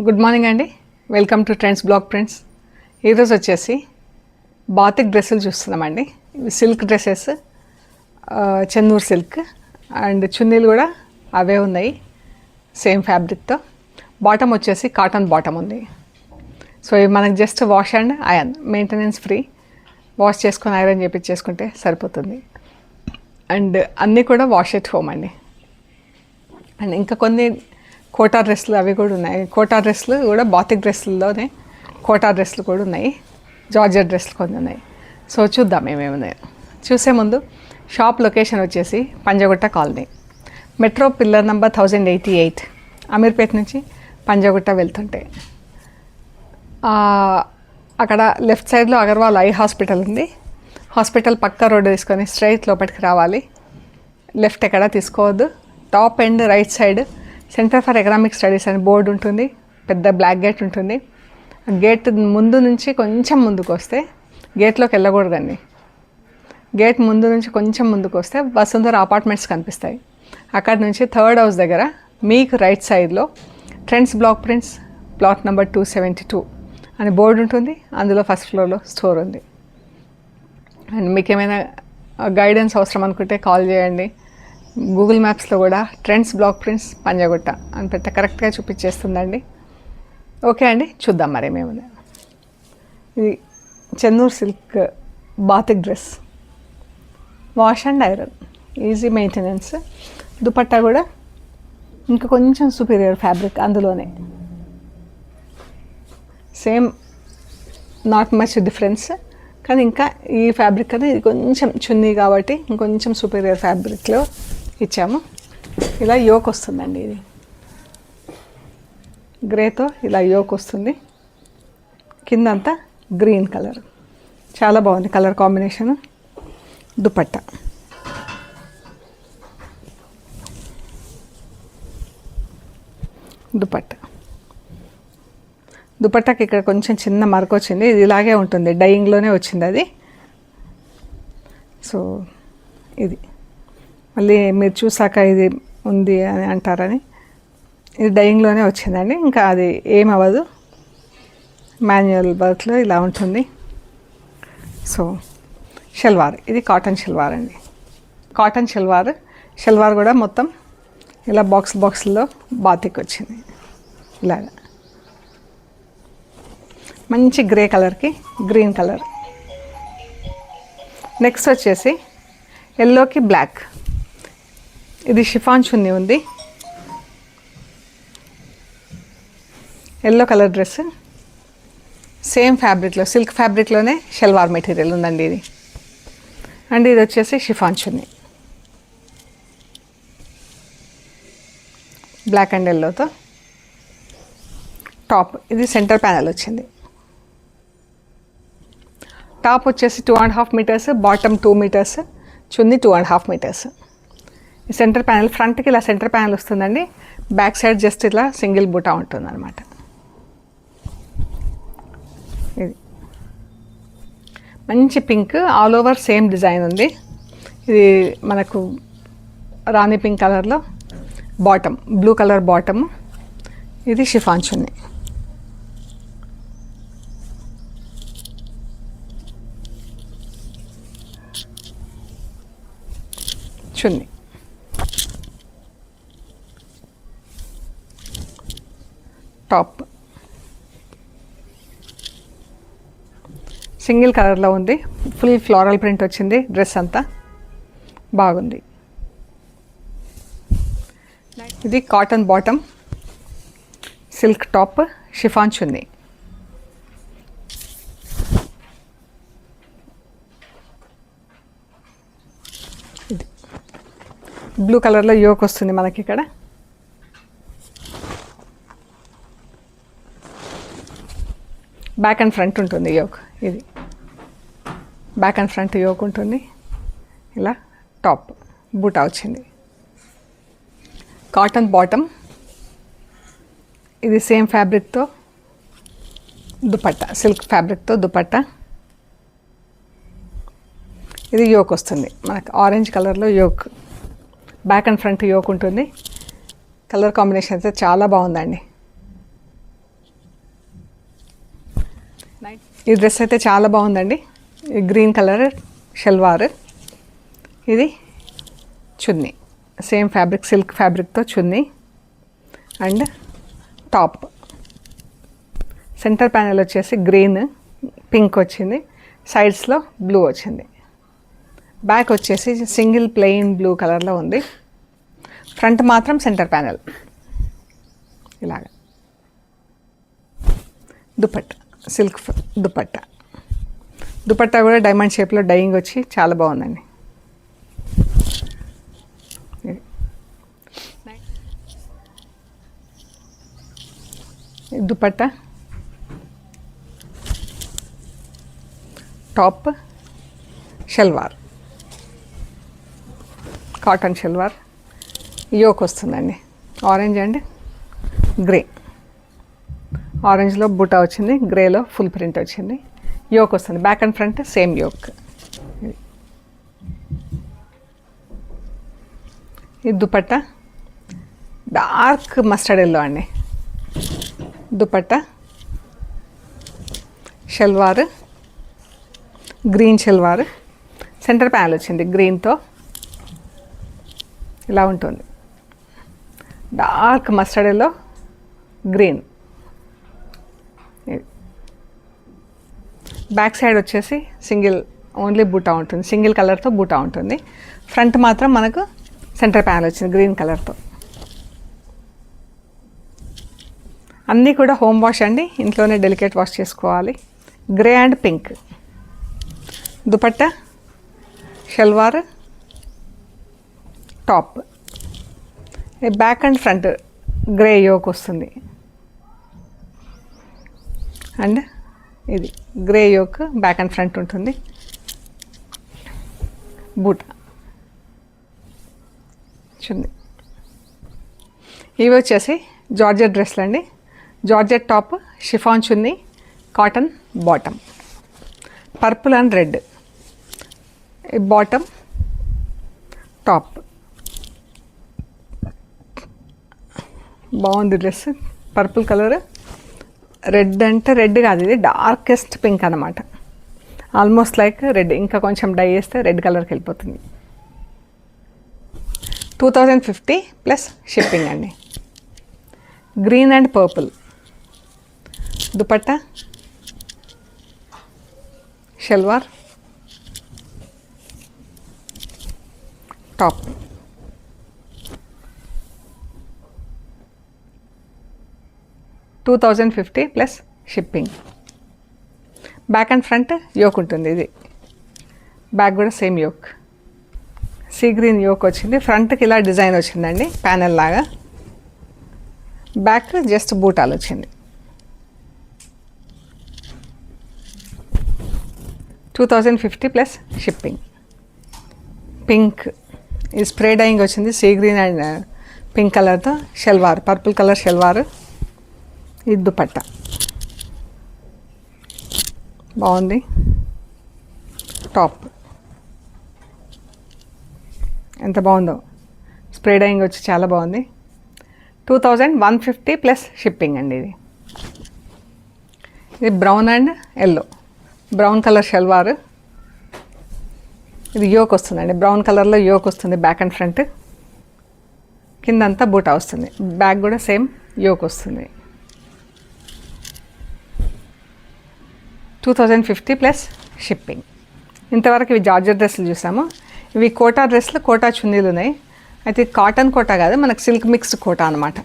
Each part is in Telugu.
గుడ్ మార్నింగ్ అండి. Welcome to Trends Blog Prints. ఈరోజు వచ్చేసి బాతిక్ డ్రెస్సులు చూస్తున్నామండి. ఇవి silk dresses, Chennur silk and చున్నీలు కూడా అవే ఉన్నాయి సేమ్ ఫ్యాబ్రిక్తో. బాటమ్ వచ్చేసి కాటన్ బాటమ్ ఉంది. సో ఇవి మనకు just wash and iron, maintenance free. Wash చేసుకొని ఐరన్ చేపించేసుకుంటే సరిపోతుంది. అండ్ అన్నీ కూడా వాష్ ఎట్ హోమ్ అండి. అండ్ ఇంకా కొన్ని కోటా డ్రెస్సులు అవి కూడా ఉన్నాయి. కోటా డ్రెస్సులు కూడా బాతిక్ డ్రెస్సుల్లోనే కోటా డ్రెస్సులు కూడా ఉన్నాయి. జార్జెట్ డ్రెస్సులు కొన్ని ఉన్నాయి. సో చూద్దాం ఏమేమి ఉన్నాయి. చూసే ముందు షాప్ లొకేషన్ వచ్చేసి Panjagutta colony, metro pillar number 1088, Ameerpet నుంచి పంజగుట్ట వెళ్తుంటే అక్కడ లెఫ్ట్ సైడ్లో అగర్వాల్ ఐ హాస్పిటల్ ఉంది. హాస్పిటల్ పక్క రోడ్డు తీసుకొని స్ట్రైట్ లోపలికి రావాలి. లెఫ్ట్ ఎక్కడ తీసుకోవద్దు. Top end right side centre for economic studies అని బోర్డు ఉంటుంది. పెద్ద బ్లాక్ గేట్ ఉంటుంది. గేట్ ముందు నుంచి కొంచెం ముందుకు వస్తే, గేట్లోకి వెళ్ళకూడదండి, గేట్ ముందు నుంచి కొంచెం ముందుకు వస్తే వసుంధర అపార్ట్మెంట్స్ కనిపిస్తాయి. అక్కడ నుంచి థర్డ్ హౌస్ దగ్గర మీకు రైట్ సైడ్లో trends Blog prints plot number 272 అని బోర్డు ఉంటుంది. అందులో ఫస్ట్ ఫ్లోర్లో స్టోర్ ఉంది. అండ్ మీకు ఏమైనా గైడెన్స్ అవసరం అనుకుంటే కాల్ చేయండి. గూగుల్ మ్యాప్స్లో కూడా ట్రెండ్స్ బ్లాగ్ ప్రింట్స్ పంజగుట్ట అని పెట్టి కరెక్ట్గా చూపించేస్తుందండి. ఓకే అండి, చూద్దాం మరి ఏమేమి. ఇది Chennur silk batik dress, wash and iron, easy maintenance. Dupatta కూడా ఇంకా కొంచెం సుపీరియర్ ఫ్యాబ్రిక్ అందులోనే, సేమ్ నాట్ మచ్ డిఫరెన్స్. కానీ ఇంకా ఈ ఫ్యాబ్రిక్ అనేది ఇది కొంచెం చున్నీ కాబట్టి ఇంకొంచెం సుపీరియర్ ఫ్యాబ్రిక్లో ఇచ్చాము. ఇలా యోక్ వస్తుందండి. ఇది గ్రేతో ఇలా యోక్ వస్తుంది. కిందంతా గ్రీన్ కలర్, చాలా బాగుంది కలర్ కాంబినేషను. దుపట్టా దుపట్టాకి ఇక్కడ కొంచెం చిన్న మరక వచ్చింది. ఇది ఇలాగే ఉంటుంది, డైయింగ్లోనే వచ్చింది అది. సో ఇది మళ్ళీ మీరు చూసాక ఇది ఉంది అని అంటారని, ఇది డైయింగ్లోనే వచ్చిందండి. ఇంకా అది ఏమవ్వదు, మాన్యువల్ వర్క్లో ఇలా ఉంటుంది. సో షల్వార్, ఇది కాటన్ షల్వార్ అండి. కాటన్ షల్వార్ కూడా మొత్తం ఇలా బాక్స్లో బాతిక్ వచ్చింది. ఇలాగా మంచి గ్రే కలర్కి గ్రీన్ కలర్. నెక్స్ట్ వచ్చేసి ఎల్లోకి బ్లాక్. ఇది షిఫాన్ చున్నీ ఉంది. ఎల్లో కలర్ డ్రెస్, సేమ్ ఫ్యాబ్రిక్లో సిల్క్ ఫ్యాబ్రిక్లోనే షల్వార్ మెటీరియల్ ఉందండి ఇది. అండ్ ఇది వచ్చేసి షిఫాన్ చున్నీ, బ్లాక్ అండ్ ఎల్లోతో. టాప్ ఇది సెంటర్ ప్యానల్ వచ్చింది. టాప్ వచ్చేసి 2.5 metres, bottom 2 metres, chunni 2.5 metres. ఈ సెంటర్ ప్యానల్ ఫ్రంట్కి ఇలా సెంటర్ ప్యానల్ వస్తుందండి. బ్యాక్ సైడ్ జస్ట్ ఇలా సింగిల్ బూటా ఉంటుంది అనమాట. ఇది మంచి pink, all over same design ఉంది. ఇది మనకు రాణి పింక్ కలర్లో బాటమ్, బ్లూ కలర్ బాటమ్. ఇది chiffon chunni. Chunni top single కలర్లో ఉంది. ఫుల్ ఫ్లోరల్ ప్రింట్ వచ్చింది. డ్రెస్ అంతా బాగుంది. ఇది cotton bottom, silk top, chiffon chunni. ఇది బ్లూ కలర్లో యోక్ వస్తుంది మనకి. ఇక్కడ బ్యాక్ అండ్ ఫ్రంట్ ఉంటుంది యోక్. ఇది బ్యాక్ అండ్ ఫ్రంట్ యోక్ ఉంటుంది. ఇలా టాప్ బూటా వచ్చింది. కాటన్ బాటమ్, ఇది సేమ్ ఫ్యాబ్రిక్తో దుపట్టా, సిల్క్ ఫ్యాబ్రిక్తో దుపట్టా. ఇది యోక్ వస్తుంది మనకు, ఆరెంజ్ కలర్లో yoke, back and front yoke ఉంటుంది. కలర్ కాంబినేషన్ అయితే చాలా బాగుందండి. ఈ డ్రెస్ అయితే చాలా బాగుందండి. గ్రీన్ కలర్ షల్వార్, ఇది చున్నీ, సేమ్ ఫ్యాబ్రిక్ సిల్క్ ఫ్యాబ్రిక్తో chunni and top. Centre panel వచ్చేసి గ్రీన్ పింక్ వచ్చింది, సైడ్స్లో బ్లూ వచ్చింది. బ్యాక్ వచ్చేసి సింగిల్ ప్లెయిన్ బ్లూ కలర్లో ఉంది. ఫ్రంట్ మాత్రం సెంటర్ ప్యానెల్ ఇలాగ. దుపట్టా సిల్క్ దుపట్టా. దుపట్టా కూడా డైమండ్ షేప్లో డైయింగ్ వచ్చి చాలా బాగుందండి. Dupatta, top, shalwar, cotton shalwar, yoke వస్తుందండి. Orange and grey. ఆరెంజ్లో బుటా వచ్చింది, గ్రేలో ఫుల్ ప్రింట్ వచ్చింది. యోక్ వస్తుంది, back and front same yoke. ఈ దుపట్టా డార్క్ మస్టర్డ్ ఎల్లో అండి. Dupatta, shalwar, green shalwar, centre panel వచ్చింది గ్రీన్తో, ఇలా ఉంటుంది. Dark mustard yellow, green. Back side వచ్చేసి సింగిల్ ఓన్లీ బూటా ఉంటుంది, సింగిల్ కలర్తో బూటా ఉంటుంది. ఫ్రంట్ మాత్రం మనకు సెంటర్ ప్యానల్ వచ్చింది గ్రీన్ కలర్తో. అన్నీ కూడా హోమ్ వాష్ అండి, ఇంట్లోనే డెలికేట్ వాష్ చేసుకోవాలి. Grey and pink. Dupatta, salwar, top. Back and front grey yoke వస్తుంది అండ్ ఇది grey yoke back and front ఉంటుంది. బూటా చున్నీ. ఇవి వచ్చేసి జార్జెట్ డ్రెస్లు అండి. Georgette top, chiffon chunni, cotton bottom, purple and red. Bottom, top. బాగుంది డ్రెస్. పర్పుల్ కలర్, రెడ్ అంటే రెడ్ కాదు, ఇది డార్కెస్ట్ పింక్ అనమాట. ఆల్మోస్ట్ లైక్ రెడ్, ఇంకా కొంచెం డై చేస్తే రెడ్ కలర్కి వెళ్ళిపోతుంది. 2050 ప్లస్ షిప్పింగ్ అండి. Green and purple. Dupatta, salwar, top. $2050 plus shipping. Back and front yoke ఉంటుంది. ఇది బ్యాక్ కూడా same yoke, see green yoke వచ్చింది. ఫ్రంట్కి ఇలా డిజైన్ వచ్చిందండి ప్యానెల్ లాగా. బ్యాక్ జస్ట్ బూటాలు వచ్చింది. 2050 ప్లస్ షిప్పింగ్. పింక్, ఈ స్ప్రే డైయింగ్ వచ్చింది సీ గ్రీన్ అండ్ పింక్ కలర్తో. Salwar, purple colour shalwar. ఇది దుపట్టా బాగుంది. టాప్ ఎంత బాగుందో, స్ప్రే డైయింగ్ వచ్చి చాలా బాగుంది. 2150 ప్లస్ షిప్పింగ్ అండి. ఇది brown and yellow. Brown colour shalwar. ఇది యోక్ వస్తుందండి, బ్రౌన్ కలర్లో యోక్ వస్తుంది బ్యాక్ అండ్ ఫ్రంట్. కిందంతా బూటా వస్తుంది. బ్యాక్ కూడా సేమ్ యోక్ వస్తుంది. 2050 ప్లస్ షిప్పింగ్. ఇంతవరకు ఇవి జార్జెట్ డ్రెస్సులు చూసాము. ఇవి కోటా డ్రెస్సులు, కోటా చున్నీలు ఉన్నాయి. అయితే కాటన్ కోటా కాదు, మనకు సిల్క్ మిక్స్డ్ కోటా అనమాట.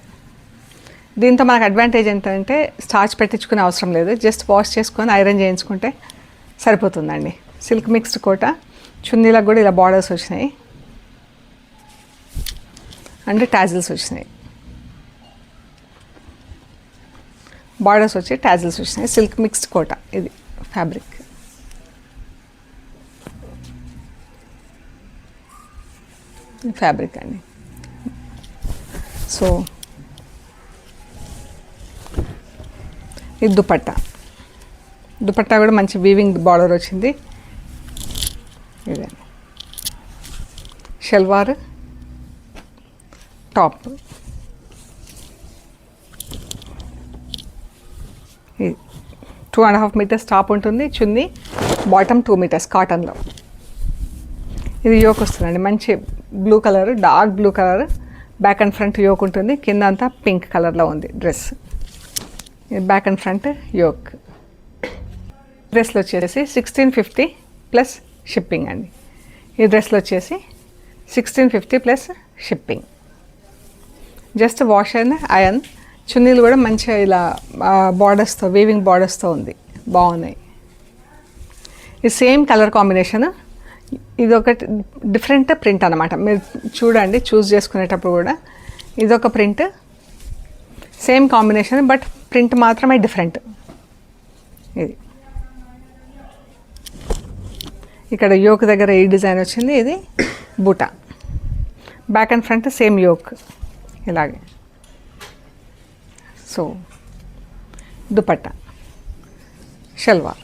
దీంతో మనకు అడ్వాంటేజ్ ఏంటంటే స్టార్చ్ పెట్టించుకునే అవసరం లేదు, జస్ట్ వాష్ చేసుకొని ఐరన్ చేయించుకుంటే సరిపోతుందండి. Silk mixed quota. చున్నీలకు కూడా ఇలా బార్డర్స్ వచ్చినాయి అండ్ టాజిల్స్ వచ్చినాయి. బార్డర్స్ వచ్చి టాజిల్స్ వచ్చినాయి. సిల్క్ మిక్స్డ్ కోటా ఇది ఫ్యాబ్రిక్. ఫ్యాబ్రిక్ అండి. సో ఇది దుపట్టా. దుపట్టా కూడా మంచి వీవింగ్ బార్డర్ వచ్చింది. ఇదండి షల్వార్, టాప్. ఇది 2.5 మీటర్స్ టాప్ ఉంటుంది, చున్నీ బాటమ్ 2 మీటర్స్ కాటన్లో. ఇది యోక్ వస్తుందండి, మంచి blue colour, dark blue colour, back and front yoke ఉంటుంది, కింద అంతా పింక్ కలర్లో ఉంది డ్రెస్. ఇది బ్యాక్ అండ్ ఫ్రంట్ యోక్. డ్రెస్లో వచ్చేసి 1650 ప్లస్ షిప్పింగ్ అండి. ఈ డ్రెస్లో వచ్చేసి 1650 plus shipping. Just wash and iron. చున్నీలు కూడా మంచిగా ఇలా బార్డర్స్తో, వీవింగ్ బార్డర్స్తో ఉంది, బాగున్నాయి. ఇది సేమ్ కలర్ కాంబినేషన్. ఇది ఒక డిఫరెంట్ ప్రింట్ అనమాట. మీరు చూడండి చూస్ చేసుకునేటప్పుడు కూడా ఇదొక print, same combination but print మాత్రమే డిఫరెంట్. ఇది ఇక్కడ యోక్ దగ్గర ఈ డిజైన్ వచ్చింది, ఇది buta. Back and front same yoke ఇలాగే. So dupatta, shalwar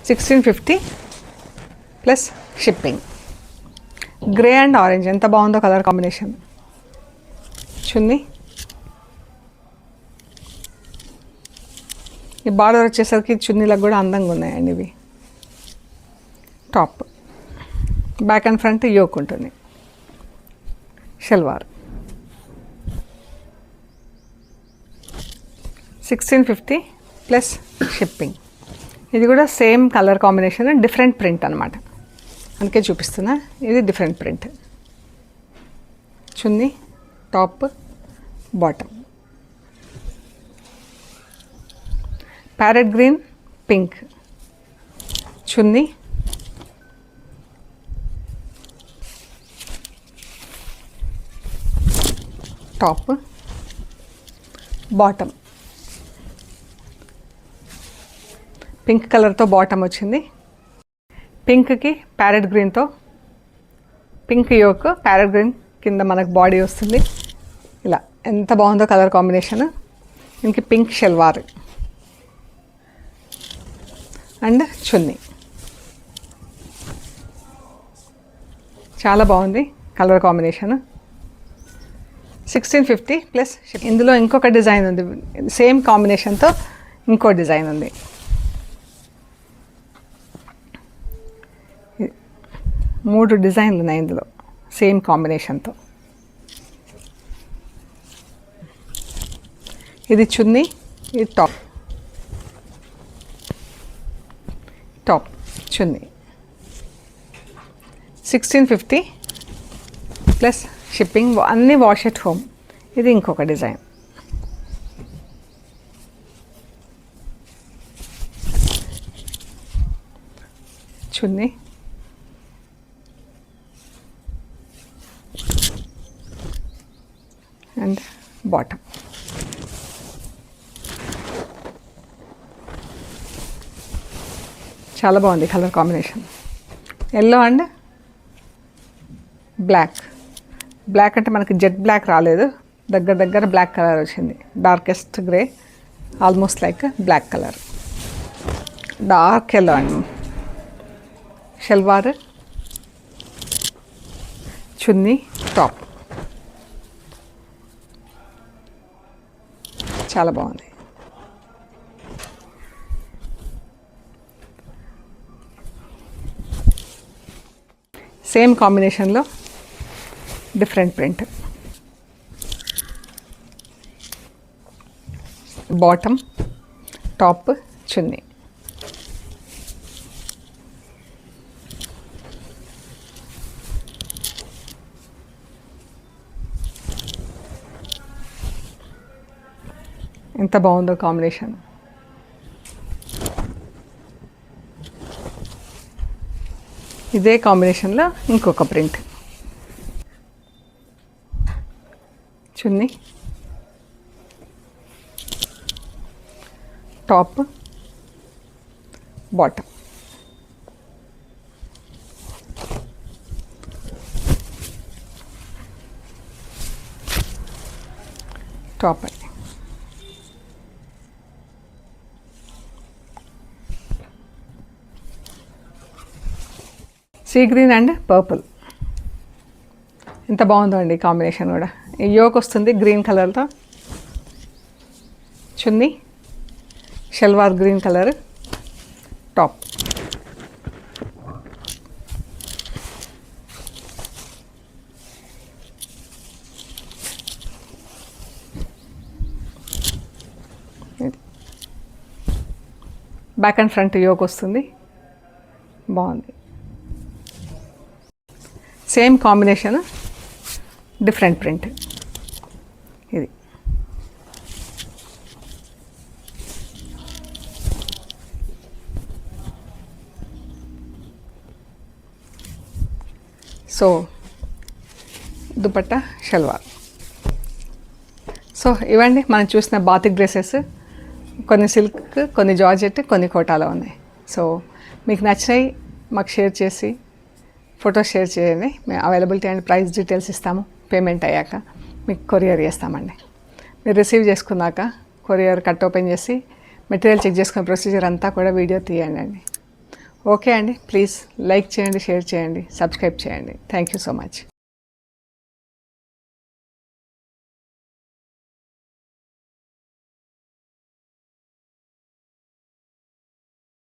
1650 plus shipping. Grey and orange ఎంత బాగుందో కలర్ కాంబినేషన్. చున్నీ, ఈ బార్డర్ వచ్చేసరికి చున్నీలకు కూడా అందంగా ఉన్నాయండి ఇవి. Top, back and front yoke ఉంటుంది. Salwar 1650 plus shipping. ఇది కూడా same colour combination, different print అనమాట, అందుకే చూపిస్తున్నా. ఇది different print. Chunni, top, bottom. Parrot green, pink. Chunni, top, bottom. Pink కలర్తో బాటమ్ వచ్చింది. పింక్కి ప్యారెట్ గ్రీన్తో, పింక్ యోక్ ప్యారెట్ గ్రీన్ కింద మనకు బాడీ వస్తుంది. ఇలా ఎంత బాగుందో కలర్ కాంబినేషన్. ఇంక పింక్ షల్వార్ అండ్ చున్నీ. చాలా బాగుంది కలర్ కాంబినేషన్. 1650 ప్లస్. ఇందులో ఇంకొక డిజైన్ ఉంది, సేమ్ కాంబినేషన్తో ఇంకో డిజైన్ ఉంది. 3 డిజైన్లు ఉన్నాయి ఇందులో సేమ్ కాంబినేషన్తో. ఇది చున్నీ, ఇది top. Top, chunni 1650 plus shipping. అన్నీ వాష్ ఎట్ హోమ్. ఇది ఇంకొక డిజైన్. Chunni, and bottom. చాలా బాగుంది colour combination. Yellow and black. Black అంటే మనకి జెట్ బ్లాక్ రాలేదు, దగ్గర దగ్గర బ్లాక్ కలర్ వచ్చింది. Darkest grey, almost like black colour. Dark yellow అండి. షల్వార్, చున్నీ, టాప్. చాలా బాగుంది. సేమ్ కాంబినేషన్లో different print. Bottom, top, chunni. ఎంత బాగుందో కాంబినేషన్. ఇదే కాంబినేషన్లో ఇంకొక print. Chunni, top, bottom. Top అండి. See green and purple. ఎంత బాగుందో అండి కాంబినేషన్ కూడా. యోక్ వస్తుంది గ్రీన్ కలర్తో. Chunni, shalwar green colour top. Back and front yoke వస్తుంది, బాగుంది. Same combination, different print. ఇది సో దుపట్టా షల్వార్. సో ఇవండి మనం చూసిన బాతిక్ డ్రెస్సెస్. కొన్ని సిల్క్, కొన్ని జార్జెట్, కొన్ని కోటాలో ఉన్నాయి. సో మీకు నచ్చినాయి మాకు షేర్ చేసి ఫొటోస్ షేర్ చేయండి. మేము అవైలబిలిటీ అండ్ ప్రైస్ డీటెయిల్స్ ఇస్తాము. పేమెంట్ అయ్యాక మీకు కొరియర్ చేస్తామండి. మీరు రిసీవ్ చేసుకున్నాక కొరియర్ కట్ ఓపెన్ చేసి మెటీరియల్ చెక్ చేసుకునే ప్రొసీజర్ అంతా కూడా వీడియో తీయండి అండి. ఓకే అండి, ప్లీజ్ లైక్ చేయండి, షేర్ చేయండి, సబ్స్క్రైబ్ చేయండి. Thank you so much.